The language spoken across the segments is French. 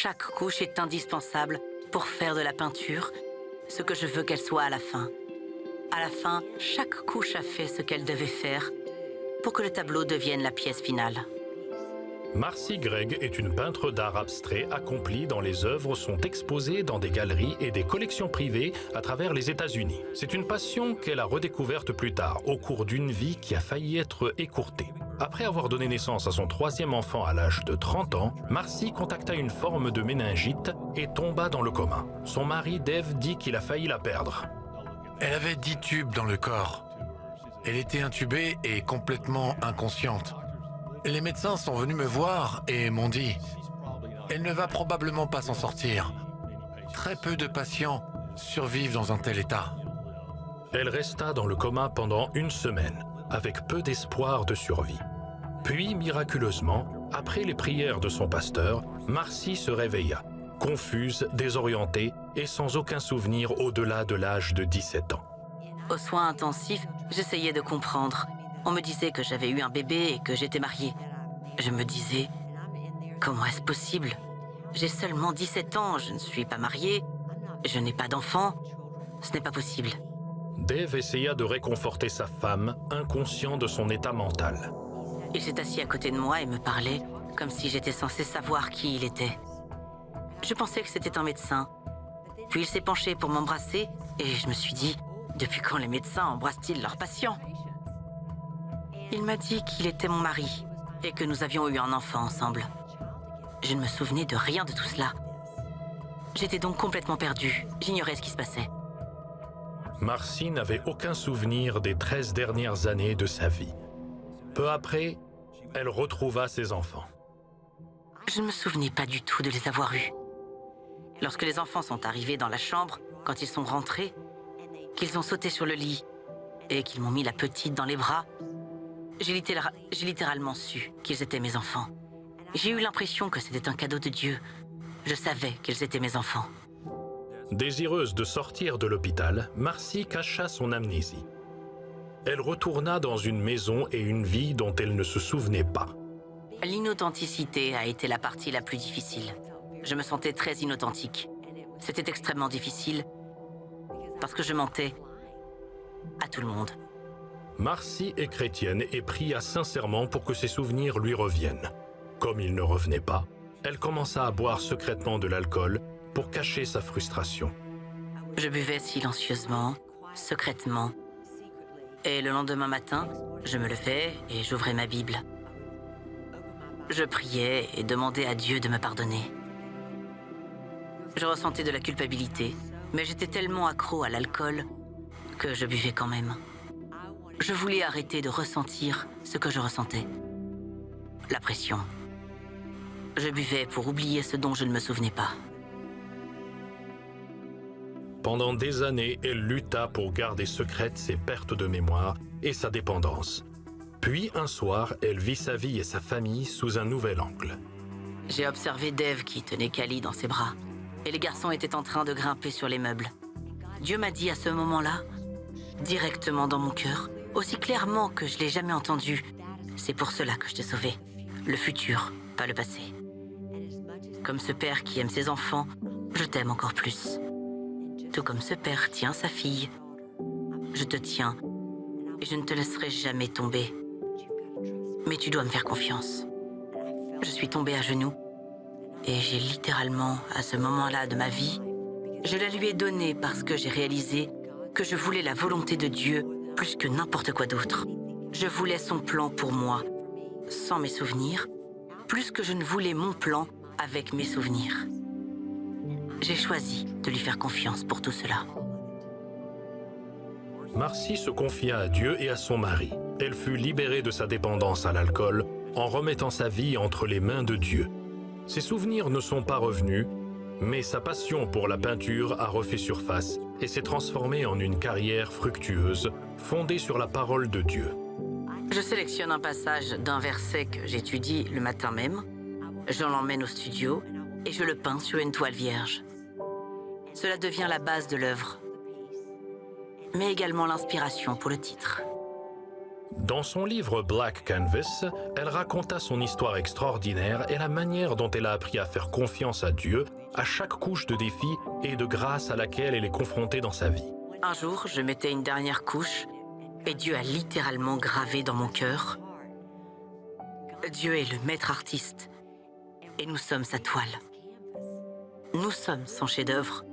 Chaque couche est indispensable pour faire de la peinture ce que je veux qu'elle soit à la fin. À la fin, chaque couche a fait ce qu'elle devait faire pour que le tableau devienne la pièce finale. Marcy Gregg est une peintre d'art abstrait accomplie dont les œuvres sont exposées dans des galeries et des collections privées à travers les États-Unis. C'est une passion qu'elle a redécouverte plus tard, au cours d'une vie qui a failli être écourtée. Après avoir donné naissance à son troisième enfant à l'âge de 30 ans, Marcy contacta une forme de méningite et tomba dans le coma. Son mari Dave dit qu'il a failli la perdre. Elle avait 10 tubes dans le corps. Elle était intubée et complètement inconsciente. Les médecins sont venus me voir et m'ont dit « Elle ne va probablement pas s'en sortir. Très peu de patients survivent dans un tel état. » Elle resta dans le coma pendant une semaine, avec peu d'espoir de survie. Puis, miraculeusement, après les prières de son pasteur, Marcy se réveilla, confuse, désorientée et sans aucun souvenir au-delà de l'âge de 17 ans. Aux soins intensifs, j'essayais de comprendre. On me disait que j'avais eu un bébé et que j'étais mariée. Je me disais, comment est-ce possible? J'ai seulement 17 ans, je ne suis pas mariée, je n'ai pas d'enfant, ce n'est pas possible. Dave essaya de réconforter sa femme, inconscient de son état mental. Il s'est assis à côté de moi et me parlait comme si j'étais censée savoir qui il était. Je pensais que c'était un médecin. Puis il s'est penché pour m'embrasser et je me suis dit, depuis quand les médecins embrassent-ils leurs patients? Il m'a dit qu'il était mon mari et que nous avions eu un enfant ensemble. Je ne me souvenais de rien de tout cela. J'étais donc complètement perdue. J'ignorais ce qui se passait. Marcy n'avait aucun souvenir des 13 dernières années de sa vie. Peu après, elle retrouva ses enfants. Je ne me souvenais pas du tout de les avoir eus. Lorsque les enfants sont arrivés dans la chambre, quand ils sont rentrés, qu'ils ont sauté sur le lit et qu'ils m'ont mis la petite dans les bras, j'ai littéralement su qu'ils étaient mes enfants. J'ai eu l'impression que c'était un cadeau de Dieu. Je savais qu'ils étaient mes enfants. Désireuse de sortir de l'hôpital, Marcy cacha son amnésie. Elle retourna dans une maison et une vie dont elle ne se souvenait pas. L'inauthenticité a été la partie la plus difficile. Je me sentais très inauthentique. C'était extrêmement difficile parce que je mentais à tout le monde. Marcy est chrétienne et pria sincèrement pour que ses souvenirs lui reviennent. Comme il ne revenait pas, elle commença à boire secrètement de l'alcool pour cacher sa frustration. Je buvais silencieusement, secrètement. Et le lendemain matin, je me levais et j'ouvrais ma Bible. Je priais et demandais à Dieu de me pardonner. Je ressentais de la culpabilité, mais j'étais tellement accro à l'alcool que je buvais quand même. Je voulais arrêter de ressentir ce que je ressentais. La pression. Je buvais pour oublier ce dont je ne me souvenais pas. Pendant des années, elle lutta pour garder secrète ses pertes de mémoire et sa dépendance. Puis, un soir, elle vit sa vie et sa famille sous un nouvel angle. J'ai observé Dave qui tenait Callie dans ses bras, et les garçons étaient en train de grimper sur les meubles. Dieu m'a dit à ce moment-là, directement dans mon cœur, aussi clairement que je l'ai jamais entendu, c'est pour cela que je t'ai sauvé. Le futur, pas le passé. Comme ce père qui aime ses enfants, je t'aime encore plus. Tout comme ce père tient sa fille. Je te tiens et je ne te laisserai jamais tomber. Mais tu dois me faire confiance. Je suis tombée à genoux et j'ai littéralement, à ce moment-là de ma vie, je la lui ai donnée parce que j'ai réalisé que je voulais la volonté de Dieu plus que n'importe quoi d'autre. Je voulais son plan pour moi, sans mes souvenirs, plus que je ne voulais mon plan avec mes souvenirs. J'ai choisi de lui faire confiance pour tout cela. Marcy se confia à Dieu et à son mari. Elle fut libérée de sa dépendance à l'alcool en remettant sa vie entre les mains de Dieu. Ses souvenirs ne sont pas revenus, mais sa passion pour la peinture a refait surface et s'est transformée en une carrière fructueuse, fondée sur la parole de Dieu. Je sélectionne un passage d'un verset que j'étudie le matin même, je l'emmène au studio et je le peins sur une toile vierge. Cela devient la base de l'œuvre, mais également l'inspiration pour le titre. Dans son livre Black Canvas, elle raconta son histoire extraordinaire et la manière dont elle a appris à faire confiance à Dieu à chaque couche de défi et de grâce à laquelle elle est confrontée dans sa vie. Un jour, je mettais une dernière couche et Dieu a littéralement gravé dans mon cœur. Dieu est le maître artiste et nous sommes sa toile. Nous sommes son chef-d'œuvre.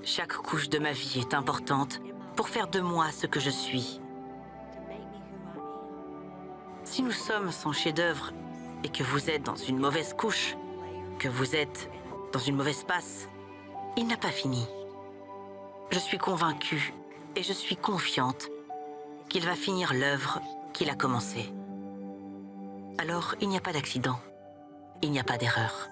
Chaque couche de ma vie est importante pour faire de moi ce que je suis. Si nous sommes son chef-d'œuvre et que vous êtes dans une mauvaise couche, que vous êtes dans une mauvaise passe, il n'a pas fini. Je suis convaincue et je suis confiante qu'il va finir l'œuvre qu'il a commencée. Alors, il n'y a pas d'accident, il n'y a pas d'erreur.